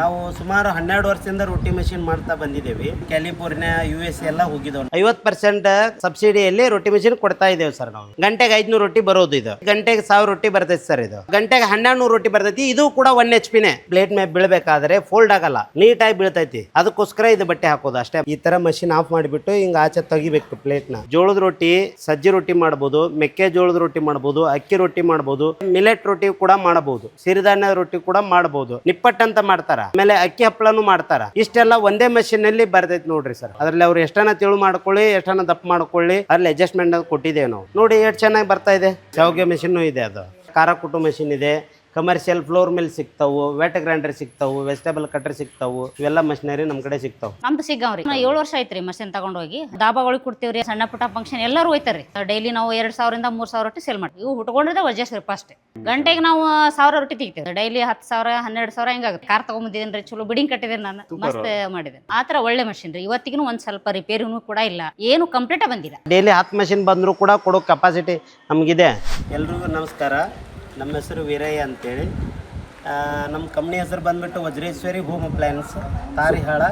ನಾವು ಸುಮಾರು 12 ವರ್ಷದಿಂದ ರೊಟ್ಟಿ ಮಷಿನ್ ಮಾಡ್ತಾ ಬಂದಿದ್ದೇವೆ. ಕ್ಯಾಲಿಫೋರ್ನಿಯಾ, US ಎಲ್ಲ ಹೋಗಿದ್ದವು. 50% ಸಬ್ಸಿಡಿಯಲ್ಲಿ ರೊಟ್ಟಿ ಮಷಿನ್ ಕೊಡ್ತಾ ಇದ್ದೇವೆ ಸರ್. ನಾವು ಗಂಟೆಗೆ 500 ರೊಟ್ಟಿ ಬರೋದು. ಇದು ಗಂಟೆಗೆ 1000 ರೊಟ್ಟಿ ಬರ್ತೈತಿ ಸರ್. ಇದು ಗಂಟೆಗೆ 1200 ರೊಟ್ಟಿ ಬರ್ತೈತಿ. ಇದು ಕೂಡ 1 HP ನೇ. ಪ್ಲೇಟ್ ಮೇಲೆ ಬೀಳ್ಬೇಕಾದ್ರೆ ಫೋಲ್ಡ್ ಆಗಲ್ಲ, ನೀಟಾಗಿ ಬೀಳ್ತೈತಿ. ಅದಕ್ಕೋಸ್ಕರ ಇದು ಬಟ್ಟೆ ಹಾಕೋದು ಅಷ್ಟೇ. ಈ ತರ ಮಷಿನ್ ಆಫ್ ಮಾಡಿಬಿಟ್ಟು ಹಿಂಗ ಆಚೆ ತೆಗಿಬೇಕು ಪ್ಲೇಟ್ ನ. ಜೋಳದ ರೊಟ್ಟಿ, ಸಜ್ಜಿ ರೊಟ್ಟಿ ಮಾಡಬಹುದು, ಮೆಕ್ಕೆಜೋಳದ ರೊಟ್ಟಿ ಮಾಡಬಹುದು, ಅಕ್ಕಿ ರೊಟ್ಟಿ ಮಾಡಬಹುದು, ಮಿಲೆಟ್ ರೊಟ್ಟಿ ಕೂಡ ಮಾಡಬಹುದು, ಸಿರಿಧಾನ್ಯದ ರೊಟ್ಟಿ ಕೂಡ ಮಾಡಬಹುದು, ನಿಪ್ಪಟ್ಟು ಅಂತ ಮಾಡ್ತಾರ, ಆಮೇಲೆ ಅಕ್ಕಿ ಹಪ್ಪಳನು ಮಾಡ್ತಾರ. ಇಷ್ಟೆಲ್ಲ ಒಂದೇ ಮಷೀನ್ ನಲ್ಲಿ ಬರ್ತೈತಿ ನೋಡ್ರಿ ಸರ್. ಅದ್ರಲ್ಲಿ ಅವ್ರು ಎಷ್ಟನ್ನ ತಿಳು ಮಾಡ್ಕೊಳ್ಳಿ, ಎಷ್ಟನ್ನ ದಪ್ಪ ಮಾಡ್ಕೊಳ್ಳಿ, ಅಲ್ಲಿ ಅಡ್ಜಸ್ಟ್ಮೆಂಟ್ ಕೊಟ್ಟಿದ್ದೇವೆ ನಾವು. ನೋಡಿ ಎಷ್ಟು ಚೆನ್ನಾಗಿ ಬರ್ತಾ ಇದೆ. ಶಾವಿಗೆ ಮಷೀನ್ ಇದೆ, ಅದು ಖಾರ ಕುಟ್ಟು ಮಷೀನ್ ಇದೆ, ಕಮರ್ಷಿಯಲ್ ಫ್ಲೋರ್ ಮಿಲ್ ಸಿಗ್ತಾವು, ವೆಟ್ ಗ್ರೈಂಡರ್ ಸಿಗ್ತಾವು, ವೆಜಿಟೇಬಲ್ ಕಟರ್ ಸಿಗ್ತಾವು. ಇವೆಲ್ಲ ಮಷಿನರಿ ನಮ್ ಕಡೆ ಸಿಗ್ತಾವು. ನಮ್ದು ಸಿಗ್ಗಾವ್ರಿ 7 ವರ್ಷ ಐತ್ರಿ ಮಷಿನ್ ತಗೊಂಡೋಗಿ ದಾಬಾಗಳಿಗೆ ಕೊಡ್ತೀವ್ರಿ. ಸಣ್ಣ ಪುಟ್ಟ ಫಂಕ್ಷನ್ ಎಲ್ಲರೂ ಹೋಯ್ತಾರ್ರಿ. ಡೈಲಿ ನಾವು 2000 ಇಂದ 3000 ರೊಟ್ಟಿ ಸೇಲ್ ಮಾಡ್ತೀವಿ. ಇವು ಹುಟ್ಕೊಂಡಿದ್ರೆ ವಜಸ್ರಿ ಫಸ್ಟ್ ಗಂಟೆಗೆ ನಾವು 1000 ರೊಟ್ಟಿ ತೆಗಿತೀವಿ. ಡೈಲಿ 10,000 12,000 ಹಿಂಗಾಗುತ್ತೆ. ಕಾರ್ ತಗೊಂಡ್ಬಂದಿದ್ದೇನೆ, ಚಲೋ ಬಿಡಿಂಗ್ ಕಟ್ಟಿದ್ದೇನೆ, ನಾನು ಮಸ್ತ್ ಮಾಡಿದೆ. ಆತರ ಒಳ್ಳೆ ಮಷಿನ್ ರೀ. ಇವತ್ತಿಗೂ ಒಂದ್ ಸ್ವಲ್ಪ ರಿಪೇರಿನೂ ಕೂಡ ಇಲ್ಲ, ಏನು ಕಂಪ್ಲೀಟ್ ಬಂದಿಲ್ಲ. ಡೈಲಿ 10 ಮಷಿನ್ ಬಂದ್ರು ಕೂಡ ಕೊಡೋ ಕೆಪಾಸಿಟಿ ನಮಗಿದೆ. ಎಲ್ರಿಗೂ ನಮಸ್ಕಾರ. ನಮ್ಮ ಹೆಸರು ವೀರಯ್ಯ ಅಂತೇಳಿ. ನಮ್ಮ ಕಂಪ್ನಿ ಹೆಸರು ಬಂದ್ಬಿಟ್ಟು Vajreshwari home appliances, Tarihal,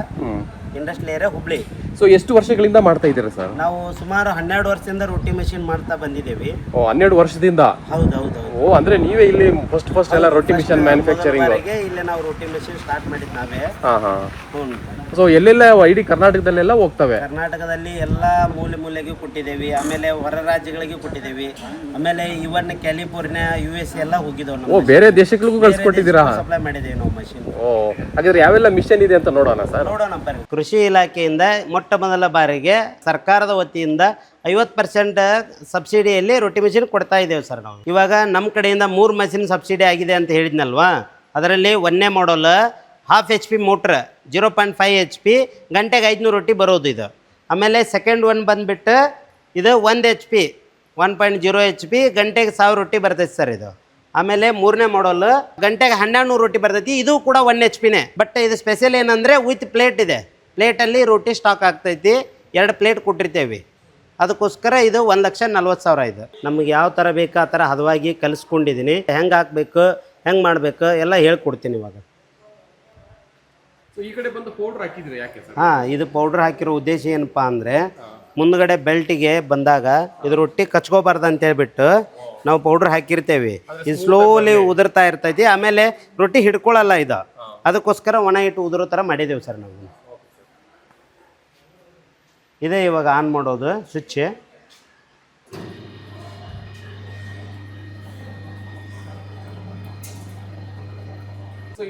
industrial area, Hubli. So ಎಷ್ಟು ವರ್ಷಗಳಿಂದ ಮಾಡ್ತಾ ಇದ್ದೀರಾ ಸರ್? ನಾವು ಸುಮಾರು 12 ವರ್ಷದಿಂದ ರೊಟ್ಟಿ ಮಷಿನ್ ಮಾಡ್ತಾ ಬಂದಿದ್ದೇವೆ. 12 ವರ್ಷದಿಂದ? ಹೌದೌದು. ಓ, ಅಂದ್ರೆ ನೀವೇ ಇಲ್ಲಿ ಫಸ್ಟ್ ಎಲ್ಲ ರೊಟ್ಟಿ ಮಿಷನ್ ಮ್ಯಾನುಫ್ಯಾಕ್ಚರಿಂಗ್? ಇಲ್ಲಿ ನಾವು ರೊಟ್ಟಿ ಮಷಿನ್ ಸ್ಟಾರ್ಟ್ ಮಾಡಿದ್ ನಾವೇ. ಸೊ ಎಲ್ಲೆಲ್ಲ ಇಡೀ ಕರ್ನಾಟಕದಲ್ಲೆಲ್ಲ ಹೋಗ್ತವೆ? ಕರ್ನಾಟಕದಲ್ಲಿ ಎಲ್ಲ ಮೂಲೆ ಮೂಲೆಗೆ ಕೊಟ್ಟಿದ್ದೇವೆ. ಆಮೇಲೆ ಹೊರ ರಾಜ್ಯಗಳಿಗೆ ಕೊಟ್ಟಿದ್ದೇವೆ. ಆಮೇಲೆ ಇವನ್ ಕ್ಯಾಲಿಫೋರ್ನಿಯಾ, US ಎಲ್ಲ ಹೋಗಿದ್ದವು. ಓ, ಬೇರೆ ದೇಶಗಳಿಗೂ ಕಳಿಸ್ಕೊಟ್ಟಿದ್ದೀರಾ? ಸಪ್ಲೈ ಮಾಡಿದ್ದೇವೆ ನಾವು ಮಷಿನ್. ಓ, ಹಾಗಾದ್ರೆ ಯಾವೆಲ್ಲ ಮಿಷನ್ ಇದೆ ಅಂತ ನೋಡೋಣ ಸರ್. ನೋಡೋಣ ಬರ್ರಿ. ಕೃಷಿ ಇಲಾಖೆಯಿಂದ ಮೊಟ್ಟ ಮೊದಲ ಬಾರಿಗೆ ಸರ್ಕಾರದ ವತಿಯಿಂದ 50% ಸಬ್ಸಿಡಿಯಲ್ಲಿ ರೊಟ್ಟಿ ಮಷಿನ್ ಕೊಡ್ತಾ ಇದ್ದೇವೆ ಸರ್ ನಾವು. ಇವಾಗ ನಮ್ಮ ಕಡೆಯಿಂದ 3 ಮಷಿನ್ ಸಬ್ಸಿಡಿ ಆಗಿದೆ ಅಂತ ಹೇಳಿದ್ನಲ್ವಾ. ಅದರಲ್ಲಿ 1ನೇ ಮಾಡಲ್ 1/2 HP ಮೋಟ್ರ್, 0.5 HP, ಗಂಟೆಗೆ 500 ರೊಟ್ಟಿ ಬರೋದು ಇದು. ಆಮೇಲೆ ಸೆಕೆಂಡ್ ಒನ್ ಬಂದುಬಿಟ್ಟು ಇದು 1 HP, 1.0 HP, ಗಂಟೆಗೆ 1000 ರೊಟ್ಟಿ ಬರ್ತೈತಿ ಸರ್ ಇದು. ಆಮೇಲೆ 3ನೇ ಮಾಡಲ್ ಗಂಟೆಗೆ 1200 ರೊಟ್ಟಿ ಬರ್ತೈತಿ. ಇದು ಕೂಡ 1 HP ನೇ. ಬಟ್ ಇದು ಸ್ಪೆಷಲ್ ಏನಂದರೆ ವಿತ್ ಪ್ಲೇಟ್ ಇದೆ. ಪ್ಲೇಟಲ್ಲಿ ರೊಟ್ಟಿ ಸ್ಟಾಕ್ ಆಗ್ತೈತಿ. 2 ಪ್ಲೇಟ್ ಕೊಟ್ಟಿರ್ತೇವೆ. ಅದಕ್ಕೋಸ್ಕರ ಇದು 1,40,000 ಇದು. ನಮ್ಗೆ ಯಾವ ಥರ ಬೇಕು ಆ ಥರ ಹದವಾಗಿ ಕಲಿಸ್ಕೊಂಡಿದ್ದೀನಿ. ಹೆಂಗೆ ಹಾಕಬೇಕು, ಹೆಂಗೆ ಮಾಡಬೇಕು ಎಲ್ಲ ಹೇಳ್ಕೊಡ್ತೀನಿ ಇವಾಗ. ಈ ಕಡೆ ಬಂದು ಪೌಡರ್ ಹಾಕಿದ್ರೆ ಯಾಕೆ ಸರ್? ಇದು ಪೌಡ್ರ್ ಹಾಕಿರೋ ಉದ್ದೇಶ ಏನಪ್ಪ ಅಂದರೆ, ಮುಂದ್ಗಡೆ ಬೆಲ್ಟಿಗೆ ಬಂದಾಗ ಇದು ರೊಟ್ಟಿ ಕಚ್ಕೋಬಾರ್ದು ಅಂತ ಹೇಳ್ಬಿಟ್ಟು ನಾವು ಪೌಡ್ರ್ ಹಾಕಿರ್ತೇವೆ. ಇದು ಸ್ಲೋಲಿ ಉದುರ್ತಾ ಇರ್ತೈತಿ. ಆಮೇಲೆ ರೊಟ್ಟಿ ಹಿಡ್ಕೊಳ್ಳಲ್ಲ ಇದು. ಅದಕ್ಕೋಸ್ಕರ ಒಣ ಇಟ್ಟು ಉದುರೋ ಥರ ಮಾಡಿದ್ದೇವೆ ಸರ್ ನಾವು. ಇದೇ ಇವಾಗ ಆನ್ ಮಾಡೋದು ಸ್ವಿಚ್.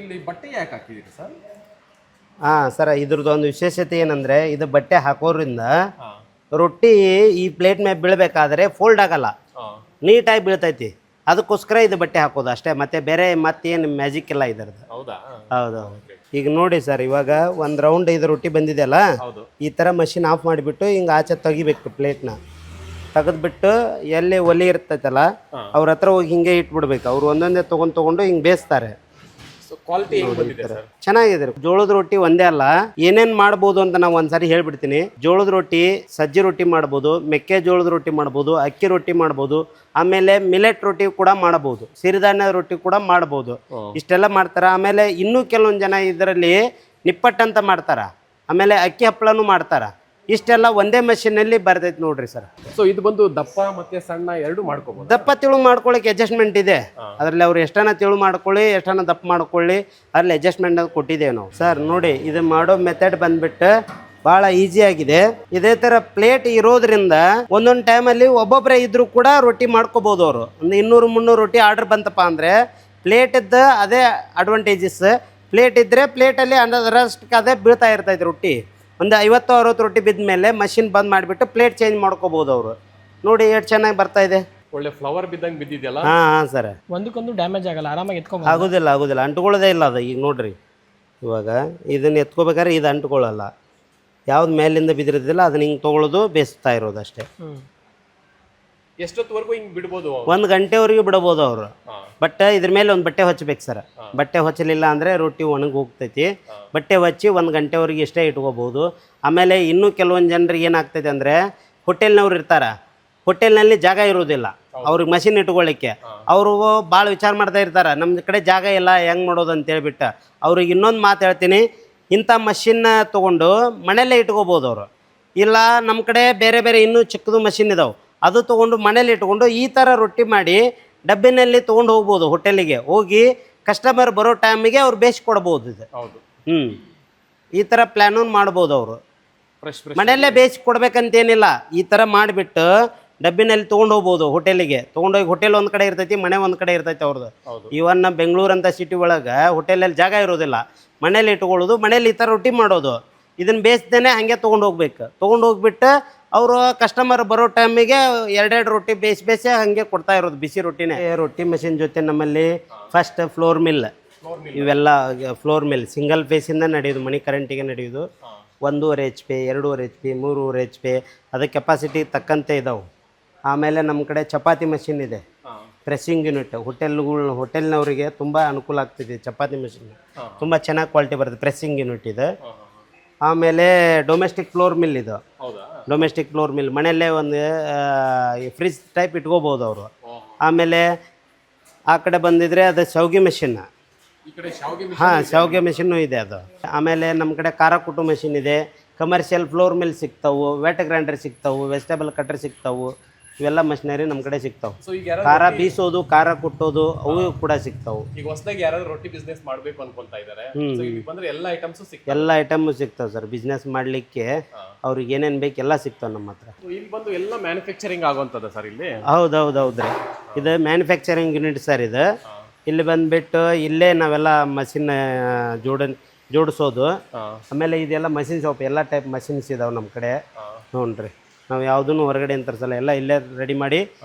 ಇಲ್ಲಿ ಬಟ್ಟೆ ಯಾಕೆ ಹಾಕಿದ್ದೀರಿ ಸರ್? ಸರ್, ಇದ್ರದ್ದೊಂದು ವಿಶೇಷತೆ ಏನಂದರೆ, ಇದು ಬಟ್ಟೆ ಹಾಕೋದ್ರಿಂದ ರೊಟ್ಟಿ ಈ ಪ್ಲೇಟ್ ಮೇಲೆ ಬೀಳಬೇಕಾದ್ರೆ ಫೋಲ್ಡ್ ಆಗಲ್ಲ, ನೀಟಾಗಿ ಬೀಳ್ತೈತಿ. ಅದಕ್ಕೋಸ್ಕರ ಇದು ಬಟ್ಟೆ ಹಾಕೋದು ಅಷ್ಟೇ. ಮತ್ತೆ ಬೇರೆ ಮತ್ತೇನು ಮ್ಯಾಜಿಕ್ ಇಲ್ಲ ಇದರದ್ದು. ಹೌದೌದು. ಈಗ ನೋಡಿ ಸರ್, ಇವಾಗ ಒಂದು ರೌಂಡ್ ಇದು ರೊಟ್ಟಿ ಬಂದಿದೆಯಲ್ಲ, ಈ ಥರ ಮಷಿನ್ ಆಫ್ ಮಾಡಿಬಿಟ್ಟು ಹಿಂಗೆ ಆಚೆ ತೆಗಿಬೇಕು. ಪ್ಲೇಟ್ನ ತೆಗೆದ್ಬಿಟ್ಟು ಎಲ್ಲಿ ಒಲಿ ಇರ್ತೈತಲ್ಲ ಅವ್ರ ಹತ್ರ ಹೋಗಿ ಹಿಂಗೆ ಇಟ್ಬಿಡ್ಬೇಕು. ಅವ್ರು ಒಂದೊಂದೇ ತೊಗೊಂಡು ಹಿಂಗೆ ಬೇಯಿಸ್ತಾರೆ. ಚೆನ್ನಾಗಿದೆ. ಜೋಳದ ರೊಟ್ಟಿ ಒಂದೇ ಅಲ್ಲ, ಏನೇನ್ ಮಾಡ್ಬೋದು ಅಂತ ನಾವು ಒಂದ್ಸಾರಿ ಹೇಳ್ಬಿಡ್ತೀನಿ. ಜೋಳದ ರೊಟ್ಟಿ, ಸಜ್ಜಿ ರೊಟ್ಟಿ ಮಾಡ್ಬೋದು, ಮೆಕ್ಕೆಜೋಳದ ರೊಟ್ಟಿ ಮಾಡ್ಬೋದು, ಅಕ್ಕಿ ರೊಟ್ಟಿ ಮಾಡ್ಬೋದು, ಆಮೇಲೆ ಮಿಲೆಟ್ ರೊಟ್ಟಿ ಕೂಡ ಮಾಡಬಹುದು, ಸಿರಿಧಾನ್ಯದ ರೊಟ್ಟಿ ಕೂಡ ಮಾಡಬಹುದು. ಇಷ್ಟೆಲ್ಲ ಮಾಡ್ತಾರ. ಆಮೇಲೆ ಇನ್ನೂ ಕೆಲವೊಂದು ಜನ ಇದರಲ್ಲಿ ನಿಪ್ಪಟ್ಟು ಅಂತ ಮಾಡ್ತಾರ. ಆಮೇಲೆ ಅಕ್ಕಿ ಹಪ್ಪಳನು ಮಾಡ್ತಾರ. ಇಷ್ಟೆಲ್ಲ ಒಂದೇ ಮಷೀನಲ್ಲಿ ಬರ್ತೈತಿ ನೋಡ್ರಿ ಸರ್. ಸೊ ಇದು ಬಂದು ದಪ್ಪ ಮತ್ತೆ ಸಣ್ಣ ಎರಡು ಮಾಡ್ಕೋಬಹುದು. ದಪ್ಪ ತಿಳು ಮಾಡ್ಕೊಳ್ಳಿಕ್ಕೆ ಅಡ್ಜಸ್ಟ್ಮೆಂಟ್ ಇದೆ. ಅದರಲ್ಲಿ ಅವ್ರು ಎಷ್ಟನ್ನ ತಿಳು ಮಾಡ್ಕೊಳ್ಳಿ, ಎಷ್ಟನ್ನ ದಪ್ಪ ಮಾಡ್ಕೊಳ್ಳಿ, ಅದ್ರಲ್ಲಿ ಅಡ್ಜಸ್ಟ್ಮೆಂಟ್ ಕೊಟ್ಟಿದ್ದೇವೆ ನಾವು ಸರ್. ನೋಡಿ, ಇದು ಮಾಡೋ ಮೆಥಡ್ ಬಂದ್ಬಿಟ್ಟು ಭಾಳ ಈಸಿ ಆಗಿದೆ. ಇದೇ ಥರ ಪ್ಲೇಟ್ ಇರೋದ್ರಿಂದ ಒಂದೊಂದು ಟೈಮಲ್ಲಿ ಒಬ್ಬೊಬ್ಬರೇ ಇದ್ರೂ ಕೂಡ ರೊಟ್ಟಿ ಮಾಡ್ಕೋಬೋದು. ಅವರು ಒಂದು 200-300 ರೊಟ್ಟಿ ಆರ್ಡರ್ ಬಂತಪ್ಪ ಅಂದರೆ ಪ್ಲೇಟಿದ್ದು ಅದೇ ಅಡ್ವಾಂಟೇಜಸ್. ಪ್ಲೇಟ್ ಇದ್ದರೆ ಪ್ಲೇಟಲ್ಲಿ ಅದರಷ್ಟಕ್ಕೆ ಅದೇ ಬೀಳ್ತಾ ಇರ್ತೈತೆ ರೊಟ್ಟಿ. ಒಂದು 50-60 ರೊಟ್ಟಿ ಬಿದ್ದ ಮೇಲೆ ಮಷಿನ್ ಬಂದ್ ಮಾಡಿಬಿಟ್ಟು ಪ್ಲೇಟ್ ಚೇಂಜ್ ಮಾಡ್ಕೋಬಹುದು ಅವರು. ನೋಡಿ ಎಷ್ಟು ಚೆನ್ನಾಗಿ ಬರ್ತಾ ಇದೆ. ಒಳ್ಳೆ ಫ್ಲವರ್ ಬಿದ್ದಂಗೆ ಬಿದ್ದಿದೆಯಲ್ಲ. ಹಾಂ ಸರ್, ಒಂದಕ್ಕೊಂದು ಡ್ಯಾಮೇಜ್ ಆಗಲ್ಲ, ಆರಾಮಾಗಿ ಎತ್ಕೋಬಹುದು. ಆಗೋದಿಲ್ಲ, ಅಂಟ್ಕೊಳ್ಳೋದೇ ಇಲ್ಲ ಅದು. ಈಗ ನೋಡ್ರಿ, ಇವಾಗ ಇದನ್ನ ಎತ್ಕೋಬೇಕಾದ್ರೆ ಇದು ಅಂಟ್ಕೊಳ್ಳಲ್ಲ. ಯಾವ್ದು ಮೇಲಿಂದ ಬಿದ್ದಿರೋದಿಲ್ಲ ಅದನ್ನ ಹಿಂಗೆ ತೊಗೊಳೋದು, ಬೇಯಿಸ್ತಾ ಇರೋದು ಅಷ್ಟೇ. ಎಷ್ಟೊತ್ತವರೆಗೂ ಹಿಂಗೆ ಬಿಡ್ಬೋದು? 1 ಗಂಟೆವರೆಗೂ ಬಿಡಬಹುದು ಅವರು. ಬಟ್ ಇದ್ರ ಮೇಲೆ ಒಂದು ಬಟ್ಟೆ ಹೊಚ್ಚಬೇಕು ಸರ್. ಬಟ್ಟೆ ಹೊಚ್ಚಲಿಲ್ಲ ಅಂದರೆ ರೊಟ್ಟಿ ಒಣಗಿ ಹೋಗ್ತೈತಿ. ಬಟ್ಟೆ ಹೊಚ್ಚಿ 1 ಗಂಟೆವರೆಗೆ ಇಷ್ಟೇ ಇಟ್ಕೋಬಹುದು. ಆಮೇಲೆ ಇನ್ನೂ ಕೆಲವೊಂದು ಜನರಿಗೆ ಏನಾಗ್ತೈತೆ ಅಂದರೆ, ಹೋಟೆಲ್ನವ್ರು ಇರ್ತಾರೆ, ಹೋಟೆಲ್ನಲ್ಲಿ ಜಾಗ ಇರೋದಿಲ್ಲ ಅವ್ರಿಗೆ ಮಷಿನ್ ಇಟ್ಕೊಳ್ಳಿಕ್ಕೆ. ಅವರು ಭಾಳ ವಿಚಾರ ಮಾಡ್ತಾ ಇರ್ತಾರೆ, ನಮ್ಮ ಕಡೆ ಜಾಗ ಇಲ್ಲ, ಹೆಂಗೆ ಮಾಡೋದು ಅಂತ ಹೇಳ್ಬಿಟ್ಟು. ಅವ್ರಿಗೆ ಇನ್ನೊಂದು ಮಾತು ಹೇಳ್ತೀನಿ, ಇಂಥ ಮಷಿನ್ನ ತೊಗೊಂಡು ಮನೆಯಲ್ಲೇ ಇಟ್ಕೋಬೋದು ಅವರು. ಇಲ್ಲ ನಮ್ಮ ಕಡೆ ಬೇರೆ ಬೇರೆ ಇನ್ನೂ ಚಿಕ್ಕದು ಮಷಿನ್ ಇದಾವೆ, ಅದು ತೊಗೊಂಡು ಮನೇಲಿ ಇಟ್ಕೊಂಡು ಈ ಥರ ರೊಟ್ಟಿ ಮಾಡಿ ಡಬ್ಬಿನಲ್ಲಿ ತೊಗೊಂಡು ಹೋಗ್ಬೋದು. ಹೋಟೆಲಿಗೆ ಹೋಗಿ ಕಸ್ಟಮರ್ ಬರೋ ಟೈಮಿಗೆ ಅವ್ರು ಬೇಯಿಸ್ಕೊಡ್ಬೋದು ಇದು. ಈ ಥರ ಪ್ಲ್ಯಾನು ಮಾಡ್ಬೋದು ಅವರು. ಮನೆಯಲ್ಲೇ ಬೇಯಿಸಿ ಕೊಡ್ಬೇಕಂತೇನಿಲ್ಲ, ಈ ಥರ ಮಾಡಿಬಿಟ್ಟು ಡಬ್ಬಿನಲ್ಲಿ ತೊಗೊಂಡು ಹೋಗ್ಬೋದು ಹೋಟೆಲಿಗೆ. ತೊಗೊಂಡೋಗಿ ಹೋಟೆಲ್ ಒಂದು ಕಡೆ ಇರ್ತೈತಿ, ಮನೆ ಒಂದು ಕಡೆ ಇರ್ತೈತಿ ಅವ್ರದ್ದು. ಇವನ್ ಬೆಂಗಳೂರು ಅಂತ ಸಿಟಿ ಒಳಗೆ ಹೋಟೆಲಲ್ಲಿ ಜಾಗ ಇರೋದಿಲ್ಲ, ಮನೇಲಿ ಇಟ್ಕೊಳ್ಳೋದು, ಮನೇಲಿ ಈ ಥರ ರೊಟ್ಟಿ ಮಾಡೋದು. ಇದನ್ನು ಬೇಯಿಸ್ದೇನೆ ಹಾಗೆ ತೊಗೊಂಡು ಹೋಗ್ಬೇಕು. ತೊಗೊಂಡು ಹೋಗ್ಬಿಟ್ಟು ಅವರು ಕಸ್ಟಮರ್ ಬರೋ ಟೈಮಿಗೆ ಎರಡೆರಡು ರೊಟ್ಟಿ ಬೇಯಿಸಿ ಹಾಗೆ ಕೊಡ್ತಾ ಇರೋದು, ಬಿಸಿ ರೊಟ್ಟಿನೇ. ರೊಟ್ಟಿ ಮಷಿನ್ ಜೊತೆ ನಮ್ಮಲ್ಲಿ ಫಸ್ಟ್ ಫ್ಲೋರ್ ಮಿಲ್, ಇವೆಲ್ಲ ಫ್ಲೋರ್ ಮಿಲ್ ಸಿಂಗಲ್ ಫೇಸಿಂದ ನಡೆಯೋದು, ಮನಿ ಕರೆಂಟಿಗೆ ನಡೆಯೋದು. 1.5 HP, 2.5 HP, 3 HP, ಅದಕ್ಕೆ ಕೆಪಾಸಿಟಿ ತಕ್ಕಂತೆ ಇದಾವೆ. ಆಮೇಲೆ ನಮ್ಮ ಕಡೆ ಚಪಾತಿ ಮಷಿನ್ ಇದೆ, ಪ್ರೆಸ್ಸಿಂಗ್ ಯೂನಿಟ್. ಹೋಟೆಲ್ನವರಿಗೆ ತುಂಬ ಅನುಕೂಲ ಆಗ್ತಿದೆ ಚಪಾತಿ ಮಷಿನ್, ತುಂಬ ಚೆನ್ನಾಗಿ ಕ್ವಾಲಿಟಿ ಬರುತ್ತೆ, ಪ್ರೆಸ್ಸಿಂಗ್ ಯೂನಿಟ್ ಇದೆ. ಆಮೇಲೆ ಡೊಮೆಸ್ಟಿಕ್ ಫ್ಲೋರ್ ಮಿಲ್ ಇದು, ಡೊಮೆಸ್ಟಿಕ್ ಫ್ಲೋರ್ ಮಿಲ್ ಮನೆಯಲ್ಲೇ ಒಂದು ಫ್ರಿಜ್ ಟೈಪ್ ಇಟ್ಕೋಬೋದು ಅವರು. ಆಮೇಲೆ ಆ ಕಡೆ ಬಂದಿದ್ರೆ ಅದು ಶಾವಿಗೆ ಮೆಷಿನ್, ಹಾಂ ಶಾವಿಗೆ ಮೆಷಿನ್ನು ಇದೆ ಅದು. ಆಮೇಲೆ ನಮ್ಮ ಕಡೆ ಖಾರ ಕುಟ್ಟು ಮೆಷಿನ್ ಇದೆ, ಕಮರ್ಷಿಯಲ್ ಫ್ಲೋರ್ ಮಿಲ್ ಸಿಗ್ತಾವೆ, ವೆಟ್ ಗ್ರೈಂಡರ್ ಸಿಗ್ತಾವೆ, ವೆಜಿಟೇಬಲ್ ಕಟ್ರ್ ಸಿಗ್ತಾವೆ. ಇವೆಲ್ಲ ಮಷಿನರಿ ನಮ್ಮ ಕಡೆ ಸಿಗ್ತಾವೆ. ಖಾರ ಬೀಸೋದು, ಖಾರ ಕುಟ್ಟೋದು ಅವು ಕೂಡ ಸಿಗ್ತಾವೆ. ಈಗ ಹೊಸದಾಗಿ ಯಾರಾದ್ರೂ ರೊಟ್ಟಿ ಬಿಸ್ನೆಸ್ ಮಾಡಬೇಕು ಅನ್ಕೊಳ್ತಾ ಇದ್ದಾರೆ, ಬಂದ್ರೆ ಎಲ್ಲ ಐಟಮ್ಸ್ ಸಿಗ್ತಾವೆ. ಎಲ್ಲ ಐಟಮು ಸಿಗ್ತಾವೆ ಸರ್. ಬಿಸ್ನೆಸ್ ಮಾಡಲಿಕ್ಕೆ ಅವ್ರಿಗೆ ಏನೇನು ಬೇಕು ಎಲ್ಲ ಸಿಗ್ತಾವೆ ನಮ್ಮ ಹತ್ರ. ಇಲ್ಲಿ ಬಂದು ಎಲ್ಲ ಮ್ಯಾನುಫ್ಯಾಕ್ಚರಿಂಗ್ ಆಗುವಂಥದ್ದು ಸರ್ ಇಲ್ಲಿ? ಹೌದೌದ್ರಿ, ಇದು ಮ್ಯಾನುಫ್ಯಾಕ್ಚರಿಂಗ್ ಯೂನಿಟ್ ಸರ್ ಇದು. ಇಲ್ಲಿ ಬಂದುಬಿಟ್ಟು ಇಲ್ಲೇ ನಾವೆಲ್ಲ ಮಷಿನ್ ಜೋಡಿಸೋದು. ಆಮೇಲೆ ಇದೆಲ್ಲ ಮಷಿನ್ ಶಾಪ್, ಎಲ್ಲ ಟೈಪ್ ಮಷಿನ್ಸ್ ಇದಾವೆ ನಮ್ಮ ಕಡೆ. ನೋಡ್ರಿ, ನಾವು ಯಾವುದೂ ಹೊರಗಡೆ ಅಂತ ತರಿಸಲ್ಲ, ಎಲ್ಲ ಇಲ್ಲೇ ರೆಡಿ ಮಾಡಿ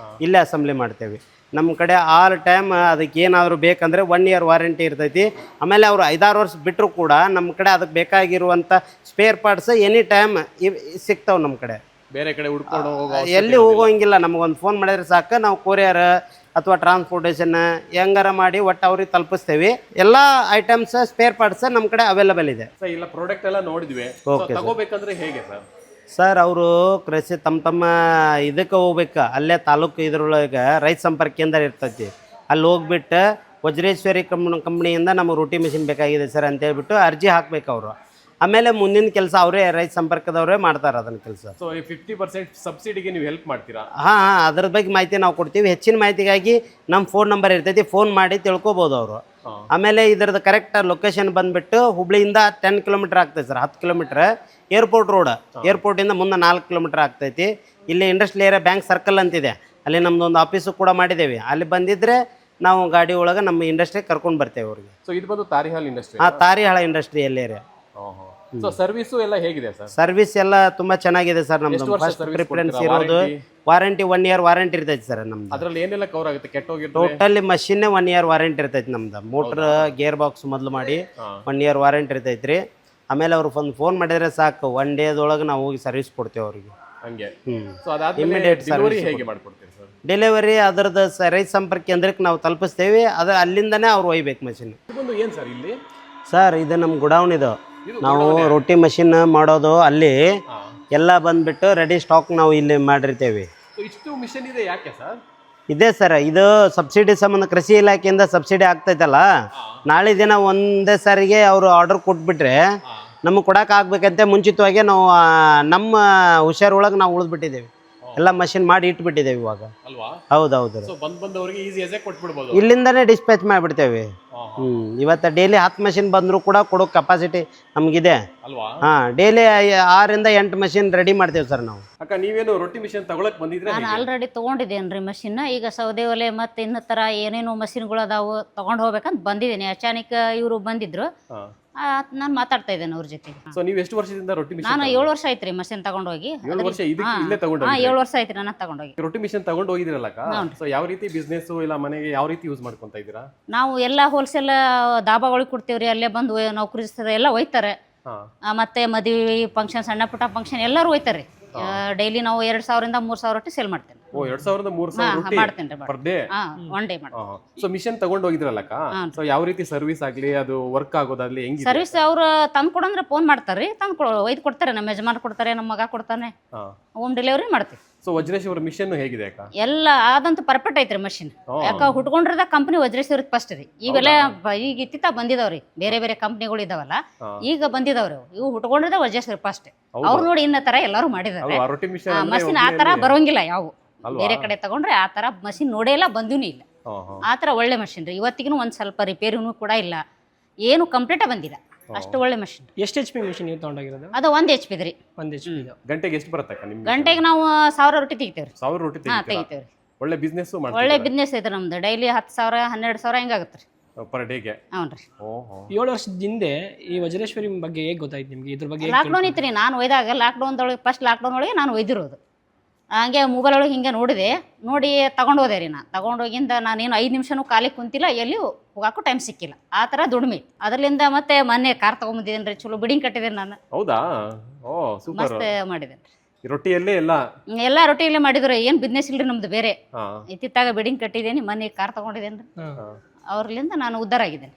ಇಲ್ಲೇ ಅಸೆಂಬ್ಲಿ ಮಾಡ್ತೇವೆ. ನಮ್ಮ ಕಡೆ ಆಲ್ ಟೈಮ್ ಅದಕ್ಕೆ ಏನಾದರೂ ಬೇಕಂದರೆ 1 year ವಾರಂಟಿ ಇರ್ತೈತಿ. ಆಮೇಲೆ ಅವರು 5-6 ವರ್ಷ ಬಿಟ್ಟರು ಕೂಡ ನಮ್ಮ ಕಡೆ ಅದಕ್ಕೆ ಬೇಕಾಗಿರುವಂಥ ಸ್ಪೇರ್ ಪಾರ್ಟ್ಸ್ ಎನಿ ಟೈಮ್ ಸಿಗ್ತಾವೆ ನಮ್ಮ ಕಡೆ. ಬೇರೆ ಕಡೆ ಹುಡ್ಕೊಂಡು ಎಲ್ಲಿ ಹೋಗೋಂಗಿಲ್ಲ, ನಮಗೊಂದು ಫೋನ್ ಮಾಡಿದ್ರೆ ಸಾಕು, ನಾವು ಕೊರಿಯರ್ ಅಥವಾ ಟ್ರಾನ್ಸ್ಪೋರ್ಟೇಷನ್ ಹೆಂಗಾರ ಮಾಡಿ ಒಟ್ಟು ಅವ್ರಿಗೆ ತಲುಪಿಸ್ತೇವೆ. ಎಲ್ಲ ಐಟಮ್ಸ್ ಸ್ಪೇರ್ ಪಾರ್ಟ್ಸ್ ನಮ್ಮ ಕಡೆ ಅವೈಲೇಬಲ್ ಇದೆ. ಇಲ್ಲ ಪ್ರಾಡಕ್ಟ್ ಎಲ್ಲ ನೋಡಿದ್ವಿ, ತಗೋಬೇಕಂದ್ರೆ ಹೇಗೆ ಸರ್? ಸರ್ ಅವರು ಕೃಷಿ ತಮ್ಮ ಇದಕ್ಕೆ ಹೋಗ್ಬೇಕು, ಅಲ್ಲೇ ತಾಲೂಕು ಇದ್ರೊಳಗೆ ರೈತ ಸಂಪರ್ಕ ಕೇಂದ್ರ ಇರ್ತೈತಿ, ಅಲ್ಲಿ ಹೋಗ್ಬಿಟ್ಟು ವಜ್ರೇಶ್ವರಿ ಕಂಪ್ನಿಯಿಂದ ನಮಗೆ ರೊಟ್ಟಿ ಮಿಷಿನ್ ಬೇಕಾಗಿದೆ ಸರ್ ಅಂತ ಹೇಳ್ಬಿಟ್ಟು ಅರ್ಜಿ ಹಾಕ್ಬೇಕು ಅವರು. ಆಮೇಲೆ ಮುಂದಿನ ಕೆಲಸ ಅವರೇ ರೈತ ಸಂಪರ್ಕದವರೇ ಮಾಡ್ತಾರೆ ಅದನ್ನ ಕೆಲಸ. ಸೊ 50% ಸಬ್ಸಿಡಿಗೆ ನೀವು ಹೆಲ್ಪ್ ಮಾಡ್ತೀರಾ? ಹಾಂ, ಅದ್ರ ಬಗ್ಗೆ ಮಾಹಿತಿ ನಾವು ಕೊಡ್ತೀವಿ. ಹೆಚ್ಚಿನ ಮಾಹಿತಿಗಾಗಿ ನಮ್ಮ ಫೋನ್ ನಂಬರ್ ಇರ್ತೈತಿ, ಫೋನ್ ಮಾಡಿ ತಿಳ್ಕೊಬೋದು ಅವರು. ಆಮೇಲೆ ಇದರದ್ದು ಕರೆಕ್ಟ್ ಲೊಕೇಶನ್ ಬಂದುಬಿಟ್ಟು ಹುಬ್ಳಿಯಿಂದ 10 ಕಿಲೋಮೀಟ್ರ್ ಆಗ್ತೈತೆ ಸರ್, 10 ಕಿಲೋಮೀಟ್ರ್. ಏರ್ಪೋರ್ಟ್ ರೋಡ್, ಏರ್ಪೋರ್ಟಿಂದ ಮುಂದೆ 4 ಕಿಲೋಮೀಟ್ರ್ ಆಗ್ತೈತಿ. ಇಲ್ಲಿ ಇಂಡಸ್ಟ್ರಿಯಲ್ ಏರಿಯಾ ಬ್ಯಾಂಕ್ ಸರ್ಕಲ್ ಅಂತಿದೆ, ಅಲ್ಲಿ ನಮ್ಮದೊಂದು ಆಫೀಸು ಕೂಡ ಮಾಡಿದ್ದೇವೆ. ಅಲ್ಲಿ ಬಂದಿದ್ದರೆ ನಾವು ಗಾಡಿ ಒಳಗೆ ನಮ್ಮ ಇಂಡಸ್ಟ್ರಿ ಕರ್ಕೊಂಡು ಬರ್ತೇವೆ ಅವ್ರಿಗೆ. ಸೊ ಇದು ಬಂದು ತಾರಿಹಾಲ್ ಇಂಡಸ್ಟ್ರಿ? ಹಾಂ, ತಾರಿಹಾಳ ಇಂಡಸ್ಟ್ರಿಯಲ್ ಏರಿಯಾ. ಸೊ ಸರ್ವಿಸು ಎಲ್ಲ ಹೇಗಿದೆ ಸರ್? ಸರ್ವಿಸ್ ಎಲ್ಲ ತುಂಬ ಚೆನ್ನಾಗಿದೆ ಸರ್. ನಮ್ಮದು ಫಸ್ಟ್ ಪ್ರಿಫರೆನ್ಸ್ ಇರೋದು ವಾರಂಟಿ 1 year ವಾರಂಟಿ ಇರ್ತೈತಿ ಸರ್ ನಮ್ದು. ಅದರಲ್ಲಿ ಏನೆಲ್ಲ ಕವರ್ ಆಗುತ್ತೆ? ಕೆಟ್ಟೋಗಿರೋ ಟೋಟಲಿ ಮಷಿನ್ನೇ 1 year ವಾರಂಟಿ ಇರ್ತೈತಿ ನಮ್ದು. ಮೋಟ್ರ್ ಗೇರ್ ಬಾಕ್ಸ್ ಮೊದಲು ಮಾಡಿ 1 year ವಾರಂಟಿ ಇರ್ತೈತಿ ರೀ. ಆಮೇಲೆ ಅವ್ರು ಒಂದು ಫೋನ್ ಮಾಡಿದ್ರೆ ಸಾಕು, 1 ಡೇದೊಳಗೆ ನಾವು ಹೋಗಿ ಸರ್ವಿಸ್ ಕೊಡ್ತೇವೆ ಅವ್ರಿಗೆ. ಹಂಗೆ ಇಮಿಡಿಯೇಟ್ ಸರ್ವಿಸ್ ಹೇಗೆ ಮಾಡ್ಕೊಡ್ತೀವಿ ಸರ್? ಡೆಲಿವರಿ ಅದರದ್ದು ರೈತ ಸಂಪರ್ಕ ಕೇಂದ್ರಕ್ಕೆ ನಾವು ತಲುಪಿಸ್ತೇವೆ, ಅದು ಅಲ್ಲಿಂದನೇ ಅವ್ರು ಒಯ್ಬೇಕು ಮಷಿನ್. ಏನು ಸರ್ ಇಲ್ಲಿ? ಸರ್ ಇದು ನಮ್ಮ ಗುಡೌನ್ ಇದು, ನಾವು ರೊಟ್ಟಿ ಮಷಿನ್ ಮಾಡೋದು ಅಲ್ಲಿ ಎಲ್ಲ ಬಂದ್ಬಿಟ್ಟು ರೆಡಿ ಸ್ಟಾಕ್ ನಾವು ಇಲ್ಲಿ ಮಾಡಿರ್ತೇವೆ. ಇಷ್ಟು ಮಿಷನ್ ಇದೆ ಯಾಕೆ ಸರ್? ಇದೆ ಸರ್, ಇದು ಸಬ್ಸಿಡಿ ಸಂಬಂಧ ಕೃಷಿ ಇಲಾಖೆಯಿಂದ ಸಬ್ಸಿಡಿ ಆಗ್ತೈತಲ್ಲ, ನಾಳೆ ದಿನ ಒಂದೇ ಸಾರಿಗೆ ಅವರು ಆರ್ಡರ್ ಕೊಟ್ಬಿಟ್ರೆ ನಮಗೆ ಕೊಡಕ್ಕೆ ಆಗ್ಬೇಕಂತೆ ಮುಂಚಿತವಾಗಿ ನಾವು ನಮ್ಮ ಹುಷಾರೊಳಗೆ ನಾವು ಉಳಿದ್ಬಿಟ್ಟಿದ್ದೇವೆ, ಎಲ್ಲ ಮಷಿನ್ ಮಾಡಿ ಇಟ್ಬಿಟ್ಟಿದ್ದೇವೆ ಇವಾಗ. ಹೌದೌದು, ಇಲ್ಲಿಂದನೇ ಡಿಸ್ಪ್ಯಾಚ್ ಮಾಡಿಬಿಡ್ತೇವೆ. ಇವತ್ತು ಡೈಲಿ 10 ಮಷಿನ್ ಬಂದರೂ ಕೂಡ ಕೊಡೋ ಕೆಪಾಸಿಟಿ ನಮಗಿದೆ. ಹಾಂ, ಡೈಲಿ 6 ಇಂದ 8 ಮಷಿನ್ ರೆಡಿ ಮಾಡ್ತೇವೆ ಸರ್ ನಾವು. ಅಕ್ಕ, ನೀವೇನು ರೊಟ್ಟಿ ಮಿಷನ್ ತಗೊಳಕ್ ಬಂದಿದ್ರೆ? ನಾನು ಆಲ್ರೆಡಿ ತೊಗೊಂಡಿದ್ದೇನೆ ಮಷಿನ್. ಈಗ ಸೌದೆ ಒಲೆ ಮತ್ತು ಇನ್ನಿತರ ಏನೇನು ಮಷಿನ್ಗಳು ಅದಾವು ತೊಗೊಂಡು ಹೋಗ್ಬೇಕಂತ ಬಂದಿದ್ದೀನಿ. ಅಚಾನಕ್ ಇವರು ಬಂದಿದ್ರು, ನಾನು ಮಾತಾಡ್ತಾ ಇದ್ದೇನೆ ಅವ್ರ ಜೊತೆ. ಸೊ ನೀವು ಎಷ್ಟು ವರ್ಷದಿಂದ ರೊಟ್ಟಿ ಮಿಷನ್? ನಾನು 7 ವರ್ಷ ಆಯ್ತು ರೀ ಮಷಿನ್ ತಗೊಂಡೋಗಿ. 7 ವರ್ಷ ಇಲ್ಲೇ ತಗೊಂಡು? 7 ವರ್ಷ ಆಯ್ತು ನಾನು ತಗೊಂಡೋಗಿ. ರೊಟ್ಟಿ ಮಿಷನ್ ತಗೊಂಡು ಹೋಗಿದ್ರಲ್ಲ, ಸೊ ಯಾವ ರೀತಿ ಬಿಸ್ನೆಸ್ ಇಲ್ಲ ಮನೆಗೆ ಯಾವ ರೀತಿ ಯೂಸ್ ಮಾಡ್ಕೊಂತ ಇದ್ದೀರಾ? ನಾವು ಎಲ್ಲ ಹೋಲ್ಸೇಲ್ ದಾಬಾಗಳಿಗೆ ಕೊಡ್ತೀವ್ರಿ, ಅಲ್ಲೇ ಬಂದು ನೌಕರಿ ಎಲ್ಲ ಒಯ್ತಾರೆ. ಮತ್ತೆ ಮದುವೆ ಫಂಕ್ಷನ್, ಸಣ್ಣ ಪುಟ್ಟ ಫಂಕ್ಷನ್ ಎಲ್ಲರೂ ಒಯ್ತಾರೆ. ಡೈಲಿ ನಾವು 2000 ಇಂದ 3000 ರೊಟ್ಟಿ ಸೇಲ್ ಮಾಡ್ತೇನೆ. 2000 ಇಂದ 3000 ರೊಟ್ಟಿ ಮಾಡ್ತೇನೆ ಪರ್ ಡೇ? ಒನ್ ಡೇ ಮಾಡ್ತೇನೆ. ಸೊ ಮಿಷನ್ ತಗೊಂಡು ಹೋಗಿದ್ರಲ್ಲಕ್ಕ, ಸೊ ಯಾವ ರೀತಿ ಸರ್ವಿಸ್ ಆಗ್ಲಿ, ಅದು ವರ್ಕ್ ಆಗೋದಾಗ್ಲಿ ಹೆಂಗೆ? ಸರ್ವಿಸ್ ಅವ್ರು ತಂದು ಕೊಡಂದ್ರೆ ಫೋನ್ ಮಾಡ್ತಾರ್ರಿ, ತಂದು ಒಯ್ದು ಕೊಡ್ತಾರೆ. ನಮ್ಮ ಯಜಮಾನ್ ಕೊಡ್ತಾರೆ, ನಮ್ಮ ಮಗ ಕೊಡ್ತಾನೆ, ಹೋಮ್ ಡೆಲಿವರಿ ಮಾಡ್ತೀವಿ. ಸೊ ವಜ್ರೇಶ್ವರ ಮಿಷನ್ ಹೇಗಿದೆ ಅಕ್ಕ? ಎಲ್ಲ ಅದಂತೂ ಪರ್ಫೆಕ್ಟ್ ಐತ್ರಿ ಮಷಿನ್. ಯಾಕ ಹುಟ್ಕೊಂಡಿರದ ಕಂಪ್ನಿ ವಜ್ರೇಶ್ವರ ಫಸ್ಟ್ ರೀ. ಇವೆಲ್ಲ ಈಗ ಇತ್ತಿತ್ತ ಬಂದಿದಾವ್ರಿ, ಬೇರೆ ಬೇರೆ ಕಂಪ್ನಿಗಳು ಇದಾವಲ್ಲ ಈಗ ಬಂದಿದಾವ್ರಿ ಅವು. ಇವು ಹುಟ್ಕೊಂಡಿರದ ವಜ್ರೇಶ್ವರ ಫಸ್ಟ್. ಅವ್ರು ನೋಡಿ ಇನ್ನ ತರ ಎಲ್ಲಾರು ಮಾಡಿದಾರೆ. ರೊಟ್ಟಿ ಮಿಷನ್ ಮಷಿನ್ ಆ ತರ ಬರೋಂಗಿಲ್ಲ ಯಾವ ಬೇರೆ ಕಡೆ ತಗೊಂಡ್ರೆ ಆ ತರ ಮಷಿನ್ ನೋಡೇ ಇಲ್ಲ, ಬಂದೂನು ಇಲ್ಲ. ಆ ತರ ಒಳ್ಳೆ ಮಷಿನ್ ರೀ. ಇವತ್ತಿಗೂ ಒಂದ್ ಸ್ವಲ್ಪ ರಿಪೇರಿನೂ ಕೂಡ ಇಲ್ಲ, ಏನು ಕಂಪ್ಲೀಟ್ ಬಂದಿಲ್ಲ, ಅಷ್ಟು ಒಳ್ಳೆ ಮಷಿನ್. ಎಷ್ಟು HP ಮಿಷಿನ್ ನೀವು ತಗೊಂಡೋಗಿರೋದು? ಅದು 1 HP ರೀ. 1 HP ಇದು. ಗಂಟೆಗೆ ಎಷ್ಟು ಬರುತ್ತಕ್ಕ ನಿಮ್ಗೆ? ಗಂಟೆಗೆ ನಾವು 1000 ರೊಟ್ಟಿ ತೆಗಿತೇವ್ರಿ. 1000 ರೊಟ್ಟಿ ತೆಗಿತೇವ್ರಿ. ಒಳ್ಳೆ ಬಿಸ್ನೆಸ್ ಒಳ್ಳೆ ಬಿಸ್ನೆಸ್ ಐತೆ ನಮ್ದು. ಡೈಲಿ 10,000 12,000 ಹಿಂಗಾಗತ್ತೆ ರೀ ಪರ್ ಡೇಗೆ. ಹ್ಞೂನ್ರಿ. 7 ವರ್ಷದ ಹಿಂದೆ ಈ ವಜ್ರೇಶ್ವರಿ ಬಗ್ಗೆ ಹೇಗೆ ಗೊತ್ತಾಯ್ತು ನಿಮ್ಗೆ? ಇದ್ರ ಬಗ್ಗೆ ಲಾಕ್ಡೌನ್ ಇತ್ತು ರೀ. ನಾನು ಒಯ್ದಾಗ ಲಾಕ್ಡೌನ್ದೊಳಗೆ ಫಸ್ಟ್ ಲಾಕ್ಡೌನ್ ಒಳಗೆ ನಾನು ಒಯ್ದಿರೋದು. ಹಂಗೆ ಮೊಬೈಲ್ ಒಳಗೆ ಹಿಂಗೆ ನೋಡಿ ತಗೊಂಡು ಹೋದೆ ರೀ. ನಾನು ತಗೊಂಡೋಗಿಂದ ನಾನೇನು 5 ನಿಮಿಷನೂ ಖಾಲಿ ಕುಂತಿಲ್ಲ, ಎಲ್ಲಿ ಹೋಗಾಕು ಟೈಮ್ ಸಿಕ್ಕಿಲ್ಲ. ಆ ಥರ ದುಡಿಮೆ ಇತ್ತು. ಅದರಿಂದ ಮತ್ತೆ ಮೊನ್ನೆ ಕಾರ್ ತೊಗೊಂಬಂದಿದ್ದೇನೆ ರೀ. ಚಲೋ ಬಿಡಿಂಗ್ ಕಟ್ಟಿದ್ದೇನೆ ನಾನು. ಹೌದಾ? ಓ ಸೂಪರ್. ಮಸ್ತ್ ಮಾಡಿದ್ದೇನೆ ರೀ. ರೊಟ್ಟಿಯಲ್ಲೇ ಎಲ್ಲ ರೊಟ್ಟಿಯಲ್ಲೇ ಮಾಡಿದ್ರು. ಏನು ಬಿಸ್ನೆಸ್ ಇಲ್ರಿ ನಮ್ದು ಬೇರೆ. ಇತ್ತಿತ್ತಾಗ ಬಿಡಿಂಗ್ ಕಟ್ಟಿದ್ದೇನೆ, ಮೊನ್ನೆ ಕಾರ್ ತೊಗೊಂಡಿದ್ದೇನೆ ರೀ. ಅವ್ರಲಿಂದ ನಾನು ಉದ್ಧಾರ ಆಗಿದ್ದೇನೆ.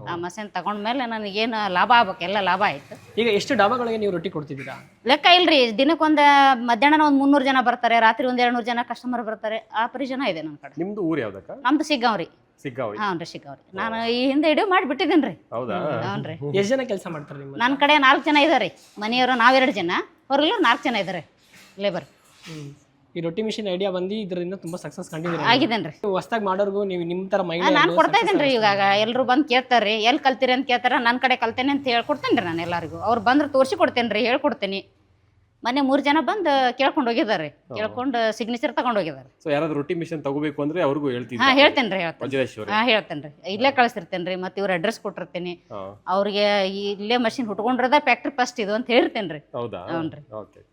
ಆ ಮಷೀನ್ ತಗೊಂಡ್ಮೇಲೆ ನನಗೇನು ಲಾಭ ಆಗ್ಬೇಕು, ಎಲ್ಲ ಲಾಭ ಆಯ್ತು. ಈಗ ಎಷ್ಟು ಡಾಬಾಗಳಿಗೆ ನೀವು ರೊಟ್ಟಿ ಕೊಡ್ತಿದ್ದೀರಾ? ಲೆಕ್ಕ ಇಲ್ರಿ. ದಿನಕ್ಕೊಂದು ಮಧ್ಯಾಹ್ನ ಒಂದು 300 ಜನ ಬರ್ತಾರೆ, ರಾತ್ರಿ ಒಂದು 200 ಜನ ಕಸ್ಟಮರ್ ಬರ್ತಾರೆ. ಆ ಪರಿ ಜನ ಇದೆ ನಮ್ಮ ಕಡೆ. ನಿಮ್ದು ಊರು ಯಾವ್ದಕ್ಕ? ನಮ್ದು ಸಿಗ್ಗಾವ್ರಿ. ಸಿಗ್ಗಾವಿ. ಹ್ಞೂ ರೀ, ಸಿಗ್ಗಾವ್ರಿ. ನಾನು ಈ ಹಿಂದೆ ಇಡೀ ಮಾಡಿ ಬಿಟ್ಟಿದ್ದೀನಿ ರೀ. ಹೌದಾ? ಹ್ಞೂ ರೀ. ಎಷ್ಟು ಜನ ಕೆಲಸ ಮಾಡ್ತಾರೆ ನಿಮ್ಮ? ನನ್ನ ಕಡೆ 4 ಜನ ಇದ್ದಾರೆ. ಮನೆಯವರು ನಾವು 2 ಜನ, ಹೊರಗೆಲ್ಲ 4 ಜನ ಇದ್ದಾರೆ ಲೇಬರ್. ಈ ರೊಟ್ಟಿ ಮಿಷಿನ್ ಐಡಿಯಾ ಬಂದು ಇದರಿಂದ ತುಂಬಾ ಸಕ್ಸಸ್ ಕಂಡಿದ್ದೀರಿ. ಆಗಿದ್ದೇನೆ ರೀ. ಹೊಸದಾಗಿ ಮಾಡೋರ್ಗು ನೀವು ನಿಮ್ಮ ತರ ಮೈಂಡ್ ನಾನು ಕೊಡ್ತಾ ಇದ್ದೀನಿ ರೀ. ಇವಾಗ ಎಲ್ಲರೂ ಬಂದು ಕೇಳ್ತಾರೆ, ಎಲ್ಲಿ ಕಲ್ತೀರಿ ಅಂತ ಕೇಳ್ತಾರೆ. ನನ್ನ ಕಡೆ ಕಲ್ತೇನೆ ಅಂತ ಹೇಳ್ಕೊಡ್ತೇನೆ ರೀ. ನಾನು ಎಲ್ಲರಿಗೂ ಅವ್ರು ಬಂದ್ರೆ ತೋರಿಸಿ ಕೊಡ್ತೇನೆ ರೀ, ಹೇಳ್ಕೊಡ್ತೀನಿ. ಮೊನ್ನೆ 3 ಜನ ಬಂದು ಕೇಳ್ಕೊಂಡು ಹೋಗಿದ್ದಾರೆ, ಕೇಳ್ಕೊಂಡು ಸಿಗ್ನೇಚರ್ ತಗೊಂಡು ಹೋಗಿದ್ದಾರೆ. ಸೊ ಯಾರಾದ್ರೂ ರೊಟ್ಟಿ ಮಿಷನ್ ತಗೋಬೇಕು ಅಂದ್ರೆ ಅವ್ರಿಗೂ ಹೇಳ್ತೀನಿ. ಹೇಳ್ತೇನೆ ರೀ, ವಜ್ರೇಶ್ವರಿ. ಹೇಳ್ತೇನೆ ರೀ. ಇಲ್ಲೇ ಕಳಿಸಿರ್ತೇನೆ ರೀ. ಮತ್ತೆ ಇವ್ರ ಅಡ್ರೆಸ್ ಕೊಟ್ಟಿರ್ತೀನಿ. ಅವ್ರಿಗೆ ಇಲ್ಲೇ ಮಷಿನ್ ಹುಟ್ಕೊಂಡಿರೋದ ಫ್ಯಾಕ್ಟ್ರಿ ಫಸ್ಟ್ ಇದು ಅಂತ ಹೇಳ್ತೇನೆ ರೀ. ಹೌದಾ? ಹ್ಞೂ ರೀ. ಓಕೆ.